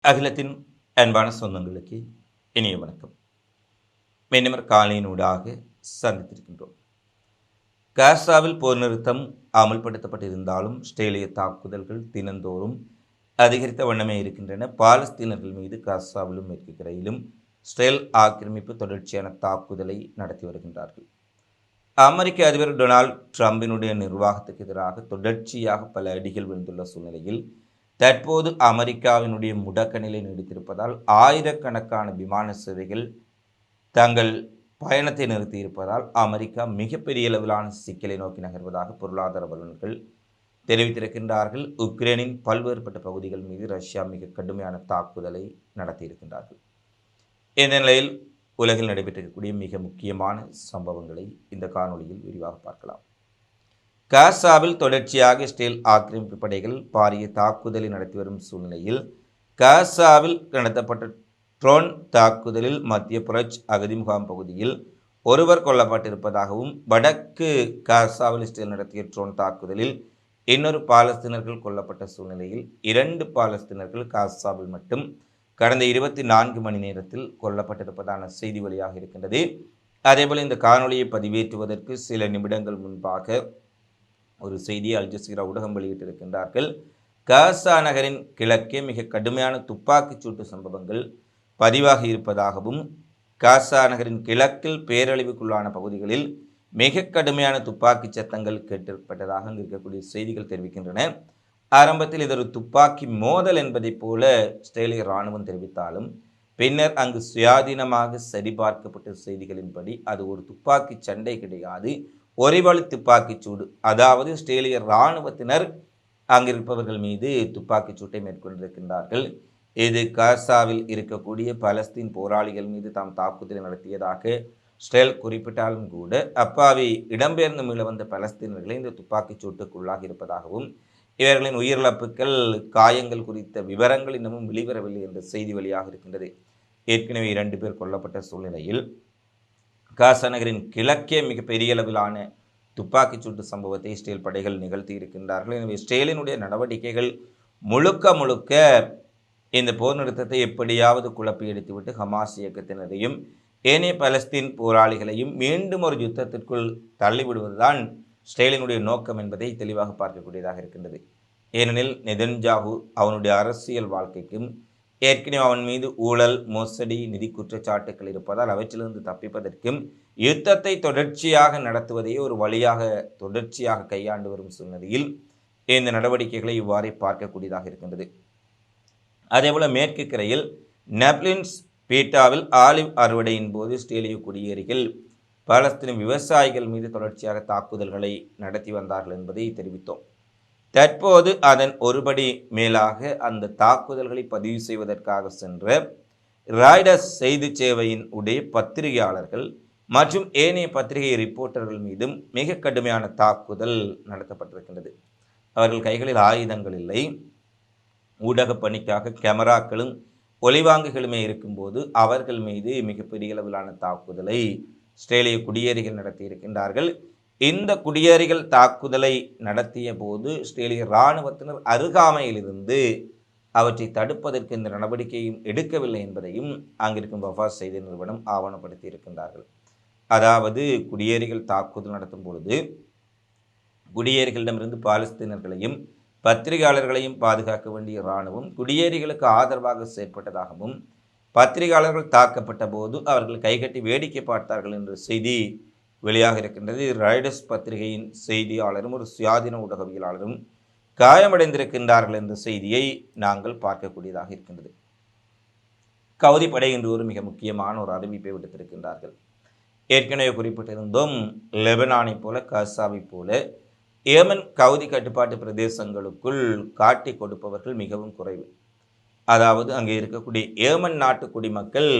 அகிலத்தின் அன்பான சொந்தங்களுக்கு இனிய வணக்கம். மீண்டும் காலையினூடாக சந்தித்திருக்கின்றோம். காசாவில் போர் நிறுத்தம் அமல்படுத்தப்பட்டிருந்தாலும் இஸ்ரேலிய தாக்குதல்கள் தினந்தோறும் அதிகரித்த வண்ணமே இருக்கின்றன. பாலஸ்தீனர்கள் மீது காசாவிலும் மேற்கு கரையிலும் இஸ்ரேல் ஆக்கிரமிப்பு தொடர்ச்சியான தாக்குதலை நடத்தி வருகின்றார்கள். அமெரிக்க அதிபர் டொனால்ட் ட்ரம்பினுடைய நிர்வாகத்துக்கு எதிராக தொடர்ச்சியாக பல அடிகள் விழுந்துள்ள சூழ்நிலையில் தற்போது அமெரிக்காவினுடைய முடக்க நிலை நீடித்திருப்பதால் ஆயிரக்கணக்கான விமான சேவைகள் தங்கள் பயணத்தை நிறுத்தியிருப்பதால் அமெரிக்கா மிகப்பெரிய அளவிலான சிக்கலை நோக்கி நகர்வதாக பொருளாதார வல்லுநர்கள் தெரிவித்திருக்கின்றார்கள். உக்ரைனின் பல்வேறுபட்ட பகுதிகள் மீது ரஷ்யா மிக கடுமையான தாக்குதலை நடத்தியிருக்கின்றார்கள். இந்த நிலையில் உலகில் நடைபெற்றிருக்கக்கூடிய மிக முக்கியமான சம்பவங்களை இந்த காணொளியில் விரிவாக பார்க்கலாம். காசாவில் தொடர்ச்சியாக இஸ்ரேல் ஆக்கிரமிப்பு படைகள் பாரிய தாக்குதலை நடத்தி வரும் சூழ்நிலையில் காசாவில் நடத்தப்பட்ட ட்ரோன் தாக்குதலில் மத்திய புரட்ச் அகதி முகாம் பகுதியில் ஒருவர் கொல்லப்பட்டிருப்பதாகவும் வடக்கு காசாவில் இஸ்ரேல் நடத்திய ட்ரோன் தாக்குதலில் இன்னொரு பாலஸ்தீனர்கள் கொல்லப்பட்ட சூழ்நிலையில் 2 பாலஸ்தீனர்கள் காசாவில் மட்டும் கடந்த 24 மணி நேரத்தில் கொல்லப்பட்டிருப்பதான செய்தி வெளியாக இருக்கின்றது. அதேபோல் இந்த காணொலியை பதிவேற்றுவதற்கு சில நிமிடங்கள் முன்பாக ஒரு செய்தியை அல் ஜசீரா ஊடகம் வெளியிட்டிருக்கின்றார்கள். காசா நகரின் கிழக்கே மிக கடுமையான துப்பாக்கிச் சூட்டு சம்பவங்கள் பதிவாகி இருப்பதாகவும் காசா நகரின் கிழக்கில் பேரழிவுக்குள்ளான பகுதிகளில் மிக கடுமையான துப்பாக்கி சத்தங்கள் கேட்கப்பட்டதாக இருக்கக்கூடிய செய்திகள் தெரிவிக்கின்றன. ஆரம்பத்தில் இது ஒரு துப்பாக்கி மோதல் என்பதைப் போல இஸ்ரேலிய இராணுவம் தெரிவித்தாலும் பின்னர் அங்கு சுயாதீனமாக சரிபார்க்கப்பட்ட செய்திகளின்படி அது ஒரு துப்பாக்கி சண்டை கிடையாது, ஒருவழி துப்பாக்கிச் சூடு. அதாவது இஸ்ரேலிய இராணுவத்தினர் அங்கிருப்பவர்கள் மீது துப்பாக்கிச் சூட்டை மேற்கொண்டிருக்கின்றார்கள். இது காசாவில் இருக்கக்கூடிய பலஸ்தீன் போராளிகள் மீது தாம் தாக்குதலை நடத்தியதாக இஸ்ரேல் குறிப்பிட்டாலும் கூட அப்பாவி இடம்பெயர்ந்து மீள வந்த பலஸ்தீனர்களை இந்த துப்பாக்கிச் சூட்டுக்குள்ளாக இருப்பதாகவும் இவர்களின் உயிரிழப்புகள் காயங்கள் குறித்த விவரங்கள் இன்னமும் வெளிவரவில்லை என்ற செய்தி வெளியாக இருக்கின்றது. ஏற்கனவே 2 பேர் கொல்லப்பட்ட சூழ்நிலையில் காசா நகரின் கிழக்கே மிக பெரிய அளவிலான துப்பாக்கிச் சூட்டு சம்பவத்தை இஸ்ரேல் படைகள் நிகழ்த்தி இருக்கின்றார்கள். எனவே இஸ்ரேலினுடைய நடவடிக்கைகள் முழுக்க இந்த போர் நிறுத்தத்தை எப்படியாவது குழப்பி எடுத்துவிட்டு ஹமாஸ் இயக்கத்தினரையும் ஏனைய பலஸ்தீன் போராளிகளையும் மீண்டும் ஒரு யுத்தத்திற்குள் தள்ளிவிடுவதுதான் இஸ்ரேலினுடைய நோக்கம் என்பதை தெளிவாக பார்க்கக்கூடியதாக இருக்கின்றது. ஏனெனில் நெதன்யாகு அவனுடைய அரசியல் வாழ்க்கைக்கும் ஏற்கனவே அவன் மீது ஊழல், மோசடி, நிதி குற்றச்சாட்டுகள் இருப்பதால் அவற்றிலிருந்து தப்பிப்பதற்கும் யுத்தத்தை தொடர்ச்சியாக நடத்துவதையே ஒரு வழியாக தொடர்ச்சியாக கையாண்டு வரும் சூழ்நிலையில் இந்த நடவடிக்கைகளை இவ்வாறே பார்க்கக்கூடியதாக இருக்கின்றது. அதேபோல மேற்கு கரையில் நெப்லின்ஸ் பீட்டாவில் ஆலிவ் அறுவடையின் போது இஸ்ரேலிய குடியேறிகள் பாலஸ்தீன விவசாயிகள் மீது தொடர்ச்சியாக தாக்குதல்களை நடத்தி வந்தார்கள் என்பதை தெரிவித்தோம். தற்போது அதன் ஒருபடி மேலாக அந்த தாக்குதல்களை பதிவு செய்வதற்காக சென்ற ராய்டர்ஸ் செய்தி சேவையின் உடைய பத்திரிகையாளர்கள் மற்றும் ஏனைய பத்திரிகை ரிப்போர்ட்டர்கள் மீதும் மிக கடுமையான தாக்குதல் நடத்தப்பட்டிருக்கின்றது. அவர்கள் கைகளில் ஆயுதங்கள் இல்லை, ஊடக பணிக்காக கேமராக்களும் ஒலிவாங்குகளுமே இருக்கும்போது அவர்கள் மீது மிகப்பெரிய அளவிலான தாக்குதலை இஸ்ரேலிய குடியேறிகள் நடத்தியிருக்கின்றார்கள். இந்த குடியேறிகள் தாக்குதலை நடத்திய போது இஸ்ரேலிய இராணுவத்தினர் அருகாமையிலிருந்து அவற்றை தடுப்பதற்கு இந்த நடவடிக்கையும் எடுக்கவில்லை என்பதையும் அங்கிருக்கும் வஃபா செய்தி நிறுவனம் ஆவணப்படுத்தி இருக்கின்றார்கள். அதாவது குடியேறிகள் தாக்குதல் நடத்தும் பொழுது குடியேறிகளிடமிருந்து பாலஸ்தீனர்களையும் பத்திரிகையாளர்களையும் பாதுகாக்க வேண்டிய இராணுவம் குடியேறிகளுக்கு ஆதரவாக செயற்பட்டதாகவும் பத்திரிகையாளர்கள் தாக்கப்பட்ட போது அவர்கள் கைகட்டி வேடிக்கை பார்த்தார்கள் என்ற செய்தி வெளியாக இருக்கின்றது. ராய்டர்ஸ் பத்திரிகையின் செய்தியாளரும் ஒரு சுயாதீன ஊடகவியலாளரும் காயமடைந்திருக்கின்றார்கள் என்ற செய்தியை நாங்கள் பார்க்கக்கூடியதாக இருக்கின்றது. கவுதி படை இன்று ஒரு மிக முக்கியமான ஒரு அறிவிப்பை விடுத்திருக்கின்றார்கள். ஏற்கனவே குறிப்பிட்டிருந்தோம், லெபனானை போல காசாவை போல ஏமன் கவுதி கட்டுப்பாட்டு பிரதேசங்களுக்குள் காட்டி கொடுப்பவர்கள் மிகவும் குறைவு. அதாவது அங்கே இருக்கக்கூடிய ஏமன் நாட்டு குடிமக்கள்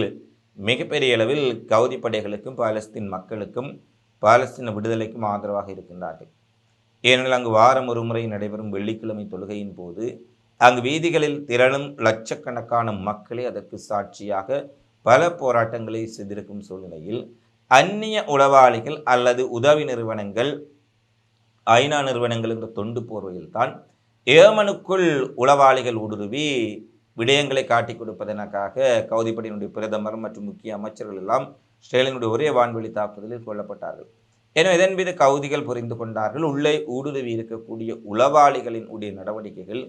மிகப்பெரிய அளவில் கவுதி படைகளுக்கும் பாலஸ்தீன் மக்களுக்கும் பாலஸ்தீன விடுதலைக்கும் ஆதரவாக இருக்கின்றார்கள். ஏனெனில் அங்கு வாரம் ஒரு முறை நடைபெறும் வெள்ளிக்கிழமை தொழுகையின் போது அங்கு வீதிகளில் திரளும் லட்சக்கணக்கான மக்களே அதற்கு சாட்சியாக பல போராட்டங்களை செய்திருக்கும் சூழ்நிலையில் அந்நிய உளவாளிகள் அல்லது உதவி நிறுவனங்கள், ஐநா நிறுவனங்கள் என்ற தொண்டு போர்வையில் தான் ஏமனுக்குள் உளவாளிகள் ஊடுருவி விடயங்களை காட்டிக் கொடுப்பதற்காக கவுதிப்படையினுடைய பிரதமர் மற்றும் முக்கிய அமைச்சர்கள் எல்லாம் இஸ்ரேலினுடைய ஒரே வான்வெளி தாக்குதலில் கொல்லப்பட்டார்கள். எனவே இதன் மீது கவுதிகள் புரிந்து கொண்டார்கள். உள்ளே ஊடுருவி இருக்கக்கூடிய உளவாளிகளின் உடைய நடவடிக்கைகள்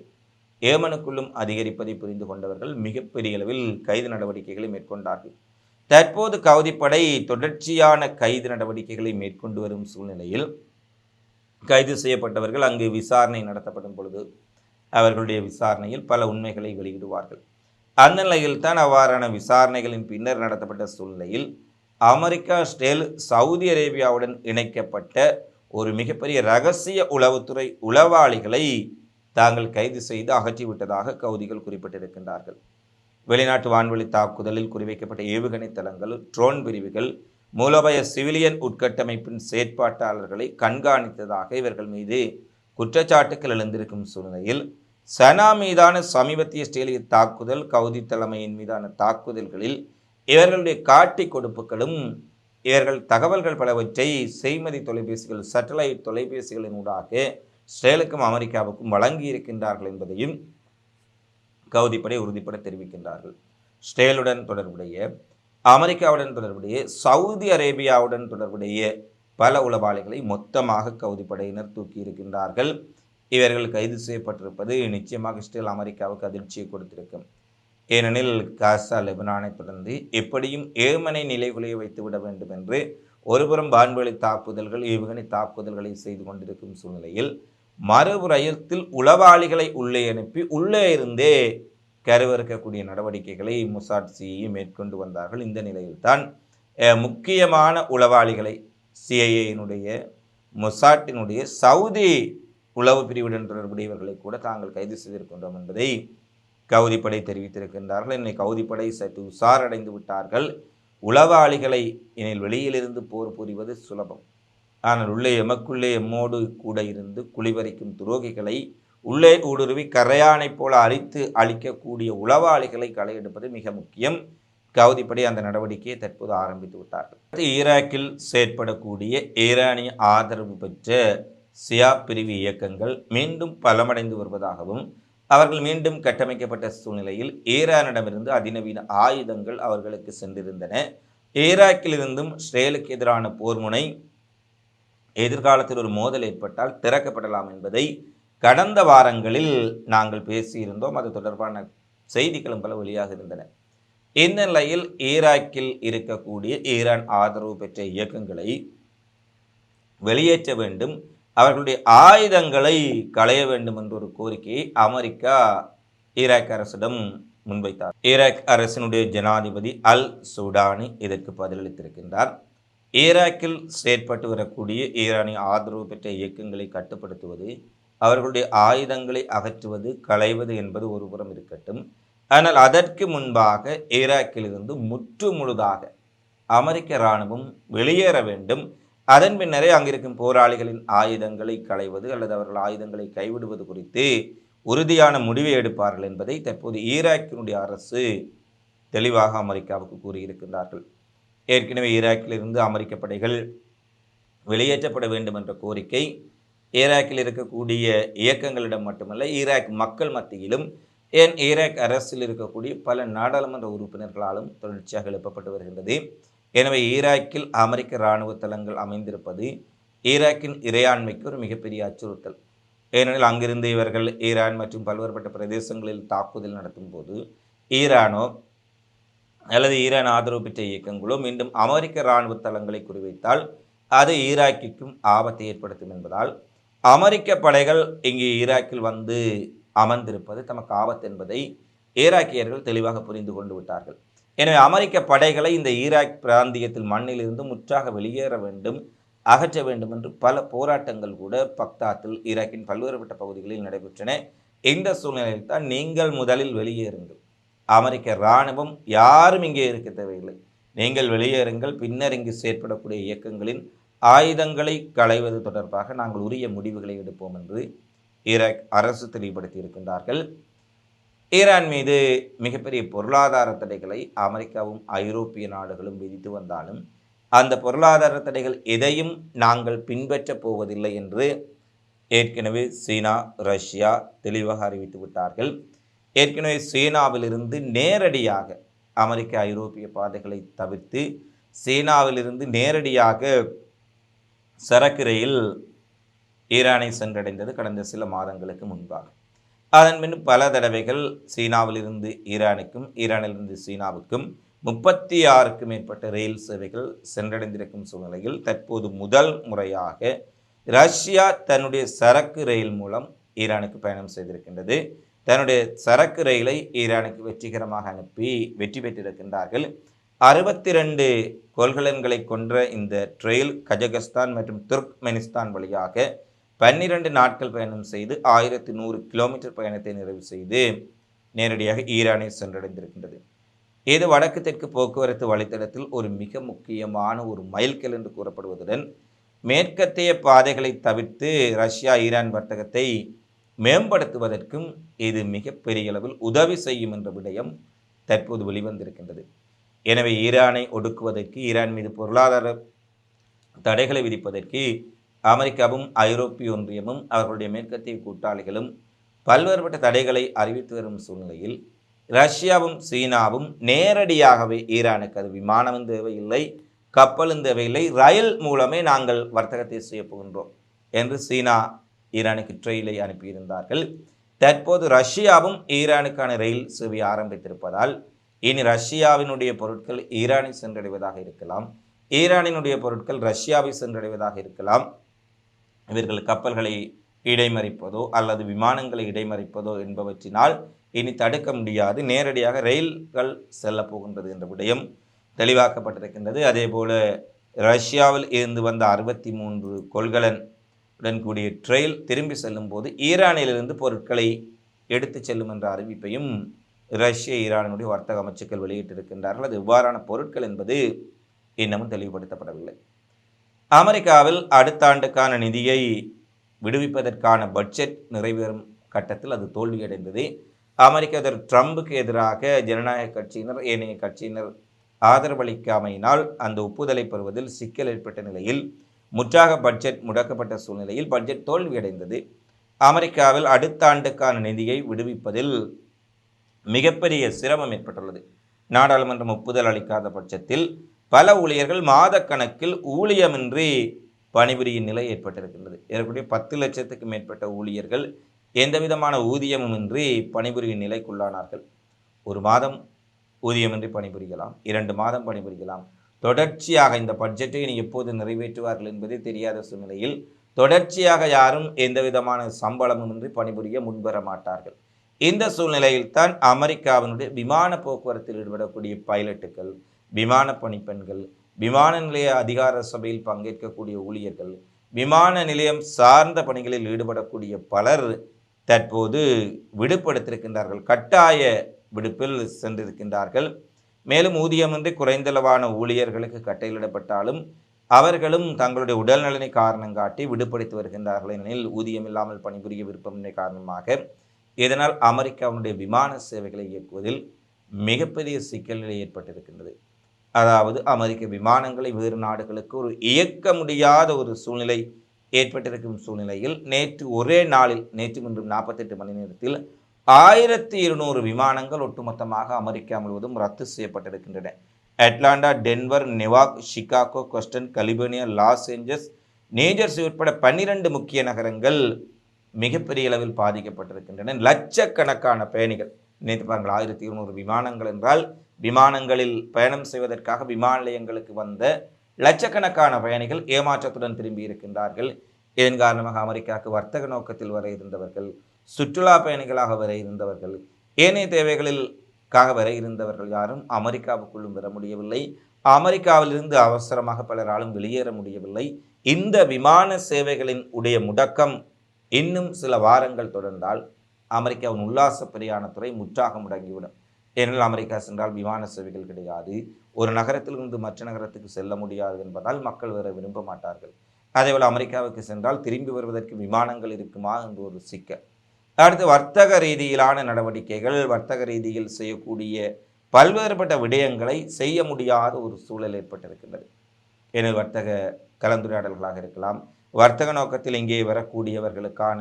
ஏமனுக்குள்ளும் அதிகரிப்பதை புரிந்து கொண்டவர்கள் மிகப்பெரிய அளவில் கைது நடவடிக்கைகளை மேற்கொண்டார்கள். தற்போது கவுதிப்படை தொடர்ச்சியான கைது நடவடிக்கைகளை மேற்கொண்டு வரும் சூழ்நிலையில் கைது செய்யப்பட்டவர்கள் அங்கு விசாரணை நடத்தப்படும் பொழுது அவர்களுடைய விசாரணையில் பல உண்மைகளை வெளியிடுவார்கள். அந்த நிலையில் தான் அவ்வாறான விசாரணைகளின் பின்னர் நடத்தப்பட்ட சூழ்நிலையில் அமெரிக்கா, இஸ்ரேல், சவுதி அரேபியாவுடன் இணைக்கப்பட்ட ஒரு மிகப்பெரிய இரகசிய உளவுத்துறை உளவாளிகளை தாங்கள் கைது செய்து அகற்றிவிட்டதாக கவுதிகள் குறிப்பிட்டிருக்கின்றார்கள். வெளிநாட்டு வான்வெளி தாக்குதலில் குறிவைக்கப்பட்ட ஏவுகணை தளங்கள், ட்ரோன் பிரிவுகள், மூலோபாய சிவிலியன் உட்கட்டமைப்பின் செயற்பாட்டாளர்களை கண்காணித்ததாக இவர்கள் மீது குற்றச்சாட்டுகள் எழுந்திருக்கும் சூழ்நிலையில் சனா மீதான சமீபத்திய இஸ்ரேலிய தாக்குதல், கவுதி தலைமையின் மீதான தாக்குதல்களில் இவர்களுடைய காட்டி கொடுப்புகளும் இவர்கள் தகவல்கள் பலவற்றை செய்மதி தொலைபேசிகள், சேட்டலைட் தொலைபேசிகளின் ஊடாக இஸ்ரேலுக்கும் அமெரிக்காவுக்கும் வழங்கி இருக்கின்றார்கள் என்பதையும் கவுதிப்படை உறுதிப்பட தெரிவிக்கின்றார்கள். இஸ்ரேலுடன் தொடர்புடைய, அமெரிக்காவுடன் தொடர்புடைய, சவுதி அரேபியாவுடன் தொடர்புடைய பல உளவாளிகளை மொத்தமாக கவுதிப்படையினர் தூக்கி இருக்கின்றார்கள். இவர்கள் கைது செய்யப்பட்டிருப்பது நிச்சயமாக இஸ்ரேல் அமெரிக்காவுக்கு அதிர்ச்சியை கொடுத்திருக்கும். ஏனெனில் காசா, லெபனானை தொடர்ந்து எப்படியும் ஏமனை நிலைகுலைய வைத்துவிட வேண்டும் என்று ஒருபுறம் வான்வெளி தாக்குதல்கள், ஏவுகணை தாக்குதல்களை செய்து கொண்டிருக்கும் சூழ்நிலையில் மறுபுறத்தில் உளவாளிகளை உள்ளே அனுப்பி உள்ளே இருந்தே கருவறுக்கக்கூடிய நடவடிக்கைகளை மொசாட் சிஐஏ மேற்கொண்டு வந்தார்கள். இந்த நிலையில்தான் முக்கியமான உளவாளிகளை சிஐஏனுடைய, மொசாட்டினுடைய சவுதி உளவு பிரிவுடன் தொடர்புடையவர்களை கூட தாங்கள் கைது செய்திருக்கின்றோம் என்பதை கவுதிப்படை தெரிவித்திருக்கின்றார்கள். என்னை கவுதிப்படை சற்று உசாரடைந்து விட்டார்கள். உளவாளிகளை எனில் வெளியிலிருந்து போர் புரிவது சுலபம், ஆனால் உள்ளே எமக்குள்ளே எம்மோடு கூட இருந்து குளிவரிக்கும் துரோகிகளை உள்ளே ஊடுருவி கரையானை போல அழிக்கக்கூடிய உளவாளிகளை களையெடுப்பது மிக முக்கியம். கவுதிப்படை அந்த நடவடிக்கையை தற்போது ஆரம்பித்து விட்டார்கள். ஈராக்கில் செயற்படக்கூடிய ஈரானிய ஆதரவு பெற்ற சியா பிரிவு இயக்கங்கள் மீண்டும் பலமடைந்து வருவதாகவும் அவர்கள் மீண்டும் கட்டமைக்கப்பட்ட சூழ்நிலையில் ஈரானிடமிருந்து அதிநவீன ஆயுதங்கள் அவர்களுக்கு சென்றிருந்தன. ஈராக்கிலிருந்தும் இஸ்ரேலுக்கு எதிரான போர்முனை எதிர்காலத்தில் ஒரு மோதல் ஏற்பட்டால் திறக்கப்படலாம் என்பதை கடந்த வாரங்களில் நாங்கள் பேசியிருந்தோம். அது தொடர்பான செய்திகளும் பல வெளியாக இருந்தன. இந்த நிலையில் ஈராக்கில் இருக்கக்கூடிய ஈரான் ஆதரவு பெற்ற இயக்கங்களை வெளியேற்ற வேண்டும், அவர்களுடைய ஆயுதங்களை களைய வேண்டும் என்ற ஒரு கோரிக்கையை அமெரிக்கா ஈராக் அரசிடம் முன்வைத்தார். ஈராக் அரசினுடைய ஜனாதிபதி அல் சூடானி இதற்கு பதிலளித்திருக்கின்றார். ஈராக்கில் செயற்பட்டு வரக்கூடிய ஈரானிய ஆதரவு பெற்ற இயக்கங்களை கட்டுப்படுத்துவது, அவர்களுடைய ஆயுதங்களை அகற்றுவது, களைவது என்பது ஒருபுறம் இருக்கட்டும், ஆனால் அதற்கு முன்பாக ஈராக்கிலிருந்து முற்று முழுதாக அமெரிக்க இராணுவம் வெளியேற வேண்டும். அதன் பின்னரே அங்கிருக்கும் போராளிகளின் ஆயுதங்களை களைவது அல்லது அவர்கள் ஆயுதங்களை கைவிடுவது குறித்து உறுதியான முடிவை எடுப்பார்கள் என்பதை தற்போது ஈராக்கினுடைய அரசு தெளிவாக அமெரிக்காவுக்கு கூறியிருக்கின்றார்கள். ஏற்கனவே ஈராக்கிலிருந்து அமெரிக்க படைகள் வெளியேற்றப்பட வேண்டும் என்ற கோரிக்கை ஈராக்கில் இருக்கக்கூடிய இயக்கங்களிடம் மட்டுமல்ல, ஈராக் மக்கள் மத்தியிலும், ஏன் ஈராக் அரசில் இருக்கக்கூடிய பல நாடாளுமன்ற உறுப்பினர்களாலும் தொடர்ச்சியாக எழுப்பப்பட்டு வருகின்றது. எனவே ஈராக்கில் அமெரிக்க இராணுவ தளங்கள் அமைந்திருப்பது ஈராக்கின் இறையாண்மைக்கு ஒரு மிகப்பெரிய அச்சுறுத்தல். ஏனெனில் அங்கிருந்து இவர்கள் ஈரான் மற்றும் பல்வேறுபட்ட பிரதேசங்களில் தாக்குதல் நடத்தும் போது ஈரானோ அல்லது ஈரான் ஆதரவு பெற்ற இயக்கங்களோ மீண்டும் அமெரிக்க இராணுவ தளங்களை குறிவைத்தால் அது ஈராக்கிற்கும் ஆபத்தை ஏற்படுத்தும் என்பதால் அமெரிக்க படைகள் இங்கே ஈராக்கில் வந்து அமர்ந்திருப்பது தமக்கு ஆபத்து என்பதை ஈராக்கியர்கள் தெளிவாக புரிந்து கொண்டு விட்டார்கள். எனவே அமெரிக்க படைகளை இந்த ஈராக் பிராந்தியத்தில் மண்ணிலிருந்து முற்றாக வெளியேற வேண்டும், அகற்ற வேண்டும் என்று பல போராட்டங்கள் கூட பக்தாத்தில் ஈராக்கின் பல்வேறுபட்ட பகுதிகளில் நடைபெற்றன. இந்த சூழ்நிலையில் தான் நீங்கள் முதலில் வெளியேறுங்கள், அமெரிக்க இராணுவம் யாரும் இங்கே இருக்க தேவையில்லை, நீங்கள் வெளியேறுங்கள், பின்னர் இங்கு செயற்படக்கூடிய இயக்கங்களின் ஆயுதங்களை களைவது தொடர்பாக நாங்கள் உரிய முடிவுகளை எடுப்போம் என்று ஈராக் அரசு தெளிவுபடுத்தி இருக்கின்றார்கள். ஈரான் மீது மிகப்பெரிய பொருளாதார தடைகளை அமெரிக்காவும் ஐரோப்பிய நாடுகளும் விதித்து வந்தாலும் அந்த பொருளாதார தடைகள் எதையும் நாங்கள் பின்பற்றப் போவதில்லை என்று ஏற்கனவே சீனா, ரஷ்யா தெளிவாக அறிவித்து விட்டார்கள். ஏற்கனவே சீனாவிலிருந்து நேரடியாக அமெரிக்க ஐரோப்பிய பாதைகளை தவிர்த்து சீனாவிலிருந்து நேரடியாக சரக்கு ரயில் ஈரானை சென்றடைந்தது கடந்த சில மாதங்களுக்கு முன்பாக. அதன் பின் பல தடவைகள் சீனாவிலிருந்து ஈரானுக்கும் ஈரானிலிருந்து சீனாவுக்கும் 36க்கும் மேற்பட்ட ரயில் சேவைகள் சென்றடைந்திருக்கும் சூழ்நிலையில் தற்போது முதல் முறையாக ரஷ்யா தன்னுடைய சரக்கு ரயில் மூலம் ஈரானுக்கு பயணம் செய்திருக்கின்றது. தன்னுடைய சரக்கு ரயிலை ஈரானுக்கு வெற்றிகரமாக அனுப்பி வெற்றி பெற்றிருக்கின்றார்கள். 62 கொள்கலன்களை கொன்ற இந்த ரயில் கஜகஸ்தான் மற்றும் துர்க்மெனிஸ்தான் வழியாக 12 நாட்கள் பயணம் செய்து 1100 கிலோமீட்டர் பயணத்தை நிறைவு செய்து நேரடியாக ஈரானை சென்றடைந்திருக்கின்றது. இது வடக்கு தெற்கு போக்குவரத்து வழித்தடத்தில் ஒரு மிக முக்கியமான ஒரு மைல்கல் என்று கூறப்படுவதுடன் மேற்கத்திய பாதைகளை தவிர்த்து ரஷ்யா ஈரான் வர்த்தகத்தை மேம்படுத்துவதற்கும் இது மிகப்பெரிய அளவில் உதவி செய்யும் என்ற விடயம் தற்போது வெளிவந்திருக்கின்றது. எனவே ஈரானை ஒடுக்குவதற்கு, ஈரான் மீது பொருளாதார தடைகளை விதிப்பதற்கு அமெரிக்காவும் ஐரோப்பிய ஒன்றியமும் அவர்களுடைய மேற்கத்திய கூட்டாளிகளும் பல்வேறுபட்ட தடைகளை அறிவித்து வரும் சூழ்நிலையில் ரஷ்யாவும் சீனாவும் நேரடியாகவே ஈரானுக்கு அது விமானமும் தேவையில்லை, கப்பலும் தேவையில்லை, ரயில் மூலமே நாங்கள் வர்த்தகத்தை செய்ய போகின்றோம் என்று சீனா ஈரானுக்கு ரயிலை அனுப்பியிருந்தார்கள். தற்போது ரஷ்யாவும் ஈரானுக்கான ரயில் சேவையை ஆரம்பித்திருப்பதால் இனி ரஷ்யாவினுடைய பொருட்கள் ஈரானை சென்றடைவதாக இருக்கலாம், ஈரானினுடைய பொருட்கள் ரஷ்யாவை சென்றடைவதாக இருக்கலாம். இவர்கள் கப்பல்களை இடைமறிப்பதோ அல்லது விமானங்களை இடைமறிப்பதோ என்பவற்றினால் இனி தடுக்க முடியாது, நேரடியாக ரயில்கள் செல்ல போகின்றது என்ற விடயம் தெளிவாக்கப்பட்டிருக்கின்றது. அதேபோல ரஷ்யாவில் இருந்து வந்த 63 கொள்கலன் உடன் கூடிய ரயில் திரும்பி செல்லும் போது ஈரானிலிருந்து பொருட்களை எடுத்து செல்லும் என்ற அறிவிப்பையும் ரஷ்ய ஈரானுடைய வர்த்தக அமைச்சுக்கள் வெளியிட்டிருக்கின்றார்கள். அது எவ்வாறான பொருட்கள் என்பது இன்னமும் தெளிவுபடுத்தப்படவில்லை. அமெரிக்காவில் அடுத்த ஆண்டுக்கான நிதியை விடுவிப்பதற்கான பட்ஜெட் நிறைவேறும் கட்டத்தில் அது தோல்வியடைந்தது. அமெரிக்க அதிபர் ட்ரம்புக்கு எதிராக ஜனநாயக கட்சியினர் ஏனைய கட்சியினர் ஆதரவளிக்காமையினால் அந்த ஒப்புதலை பெறுவதில் சிக்கல் ஏற்பட்ட நிலையில் முற்றாக பட்ஜெட் முடக்கப்பட்ட சூழ்நிலையில் பட்ஜெட் தோல்வியடைந்தது. அமெரிக்காவில் அடுத்த ஆண்டுக்கான நிதியை விடுவிப்பதில் மிகப்பெரிய சிரமம் ஏற்பட்டுள்ளது. நாடாளுமன்றம் ஒப்புதல் அளிக்காத பட்சத்தில் பல ஊழியர்கள் மாதக்கணக்கில் ஊழியமின்றி பணிபுரியும் நிலை ஏற்பட்டிருக்கின்றது. ஏற்கனவே 10 லட்சத்துக்கு மேற்பட்ட ஊழியர்கள் எந்தவிதமான ஊதியமுமின்றி பணிபுரியும் நிலைக்குள்ளானார்கள். ஒரு மாதம் ஊதியமின்றி பணிபுரியலாம், 2 மாதம் பணிபுரியலாம். தொடர்ச்சியாக இந்த பட்ஜெட்டை இனி எப்போது நிறைவேற்றுவார்கள் என்பதே தெரியாத சூழ்நிலையில் தொடர்ச்சியாக யாரும் எந்தவிதமான சம்பளமுமின்றி பணிபுரிய முன்வர மாட்டார்கள். இந்த சூழ்நிலையில் தான் அமெரிக்காவினுடைய விமான போக்குவரத்தில் ஈடுபடக்கூடிய பைலட்டுகள், விமான பணிப்பெண்கள், விமான நிலைய அதிகார சபையில் பங்கேற்கக்கூடிய ஊழியர்கள், விமான நிலையம் சார்ந்த பணிகளில் ஈடுபடக்கூடிய பலர் தற்போது விடுபடுத்திருக்கின்றார்கள், கட்டாய விடுப்பில் சென்றிருக்கின்றார்கள். மேலும் ஊதியமின்றி குறைந்தளவான ஊழியர்களுக்கு கட்டளையிடப்பட்டாலும் அவர்களும் தங்களுடைய உடல் நலனை காரணம் காட்டி விடுபடுத்தி வருகின்றார்கள். எனில் ஊதியம் இல்லாமல் பணிபுரிய விருப்பமின்மை காரணமாக இதனால் அமெரிக்காவுடைய விமான சேவைகளை இயக்குவதில் மிகப்பெரிய சிக்கல் நிலை ஏற்பட்டிருக்கின்றது. அதாவது அமெரிக்க விமானங்களை வேறு நாடுகளுக்கு ஒரு இயக்க முடியாத ஒரு சூழ்நிலை ஏற்பட்டிருக்கும் சூழ்நிலையில் நேற்று ஒரே நாளில் நேற்று முன்பு 48 மணி நேரத்தில் 1200 விமானங்கள் ஒட்டுமொத்தமாக அமெரிக்கா முழுவதும் ரத்து செய்யப்பட்டிருக்கின்றன. Atlanta, Denver, Newark, Chicago, Houston, California, Los Angeles, New Jersey உட்பட 12 முக்கிய நகரங்கள் மிகப்பெரிய அளவில் பாதிக்கப்பட்டிருக்கின்றன. லட்சக்கணக்கான பயணிகள் நினைத்து பாருங்கள், 1200 விமானங்கள் என்றால் விமானங்களில் பயணம் செய்வதற்காக விமான நிலையங்களுக்கு வந்த லட்சக்கணக்கான பயணிகள் ஏமாற்றத்துடன் திரும்பி இருக்கின்றார்கள். இதன் காரணமாக அமெரிக்காவுக்கு வர்த்தக நோக்கத்தில் வர இருந்தவர்கள், சுற்றுலா பயணிகளாக வர இருந்தவர்கள், ஏனைய தேவைகளிற்காக வர இருந்தவர்கள் யாரும் அமெரிக்காவுக்குள்ளும் வர முடியவில்லை. அமெரிக்காவிலிருந்து அவசரமாக பலராலும் வெளியேற முடியவில்லை. இந்த விமான சேவைகளின் உடைய முடக்கம் இன்னும் சில வாரங்கள் தொடர்ந்தால் அமெரிக்காவின் உல்லாச பிரயாணத்துறை முற்றாக முடங்கிவிடும். ஏனெனில் அமெரிக்கா சென்றால் விமான சேவைகள் கிடையாது, ஒரு நகரத்திலிருந்து மற்ற நகரத்துக்கு செல்ல முடியாது என்பதால் மக்கள் வர விரும்ப மாட்டார்கள். அதேபோல் அமெரிக்காவுக்கு சென்றால் திரும்பி வருவதற்கு விமானங்கள் இருக்குமா என்ற ஒரு சிக்கல். அடுத்து வர்த்தக ரீதியிலான நடவடிக்கைகள், வர்த்தக ரீதியில் செய்யக்கூடிய பல்வேறுபட்ட விடயங்களை செய்ய முடியாத ஒரு சூழல் ஏற்பட்டிருக்கின்றது. ஏனெனில் வர்த்தக கலந்துரையாடல்களாக இருக்கலாம், வர்த்தக நோக்கத்தில் இங்கே வரக்கூடியவர்களுக்கான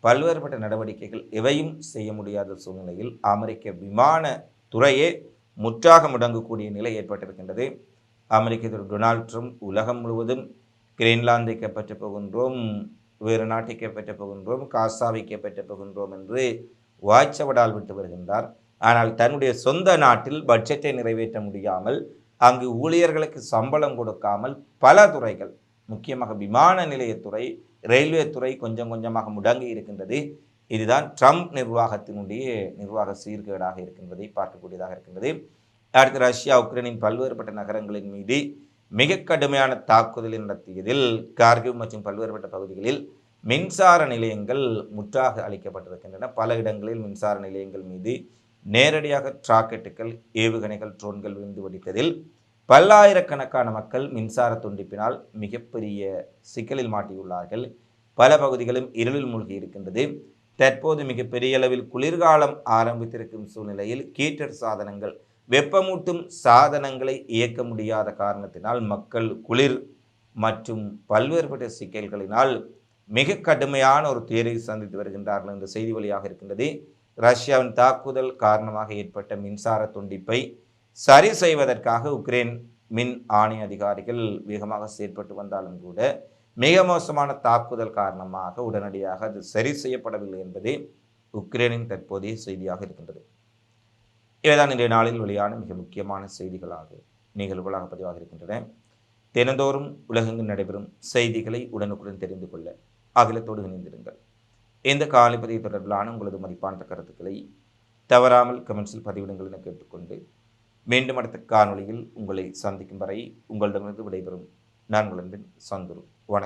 பல்வேறுபட்ட நடவடிக்கைகள் எவையும் செய்ய முடியாத சூழ்நிலையில் அமெரிக்க விமான துறையே முற்றாக முடங்கக்கூடிய நிலை ஏற்பட்டிருக்கின்றது. அமெரிக்க அதிபர் டொனால்ட் ட்ரம்ப் உலகம் முழுவதும் கிரீன்லாந்தை கைப்பற்றப் போகின்றோம், வேறு நாட்டை கைப்பற்றப் போகின்றோம், காசாவை கைப்பற்றப் போகின்றோம் என்று வாய்ச்சவடால் விட்டு வருகின்றார். ஆனால் தன்னுடைய சொந்த நாட்டில் பட்ஜெட்டை நிறைவேற்ற முடியாமல், அங்கு ஊழியர்களுக்கு சம்பளம் கொடுக்காமல் பல துறைகள், முக்கியமாக விமான நிலையத்துறை, ரயில்வே துறை கொஞ்சம் கொஞ்சமாக முடங்கி இருக்கின்றது. இதுதான் ட்ரம்ப் நிர்வாகத்தினுடைய நிர்வாக சீர்கேடாக இருக்கின்றதை பார்க்கக்கூடியதாக இருக்கின்றது. அடுத்து ரஷ்யா உக்ரைனின் பல்வேறுபட்ட நகரங்களின் மீது மிக கடுமையான தாக்குதலை நடத்தியதில் கார்கிவ் மற்றும் பல்வேறுபட்ட பகுதிகளில் மின்சார நிலையங்கள் முற்றாக அளிக்கப்பட்டிருக்கின்றன. பல இடங்களில் மின்சார நிலையங்கள் மீது நேரடியாக ராக்கெட்டுகள், ஏவுகணைகள், ட்ரோன்கள் விழுந்து வெடித்ததில் பல்லாயிரக்கணக்கான மக்கள் மின்சார துண்டிப்பினால் மிகப்பெரிய சிக்கலில் மாட்டியுள்ளார்கள். பல பகுதிகளும் இருளில் மூழ்கி இருக்கின்றது. தற்போது மிகப்பெரிய அளவில் குளிர்காலம் ஆரம்பித்திருக்கும் சூழ்நிலையில் ஹீட்டர் சாதனங்கள், வெப்பமூட்டும் சாதனங்களை இயக்க முடியாத காரணத்தினால் மக்கள் குளிர் மற்றும் பல்வேறுபட்ட சிக்கல்களினால் மிக கடுமையான ஒரு துயரை சந்தித்து வருகின்றார்கள் என்ற செய்தி வழியாக இருக்கின்றது. ரஷ்யாவின் தாக்குதல் காரணமாக ஏற்பட்ட மின்சார துண்டிப்பை சரி செய்வதற்காக உக்ரைன் மின் ஆணைய அதிகாரிகள் வேகமாக செயற்பட்டு வந்தாலும் கூட மிக மோசமான தாக்குதல் காரணமாக உடனடியாக அது சரி செய்யப்படவில்லை என்பதே உக்ரைனின் தற்போதைய செய்தியாக இருக்கின்றது. இவைதான் இன்றைய நாளில் வெளியான மிக முக்கியமான செய்திகளாக, நிகழ்வுகளாக பதிவாக இருக்கின்றன. தினந்தோறும் உலகெங்கும் நடைபெறும் செய்திகளை உடனுக்குடன் தெரிந்து கொள்ள அகிலத்தோடு இணைந்திருங்கள். இந்த காலைப்பதிவு தொடர்பிலான உங்களது மதிப்பான கருத்துக்களை தவறாமல் கமெண்ட்ஸில் பதிவிடுங்கள் என கேட்டுக்கொண்டு மீண்டும் அடுத்த காணொளியில் உங்களை சந்திக்கும் வரை உங்களிடமிருந்து விடைபெறும் நான் உங்களின் சந்துரு. வணக்கம்.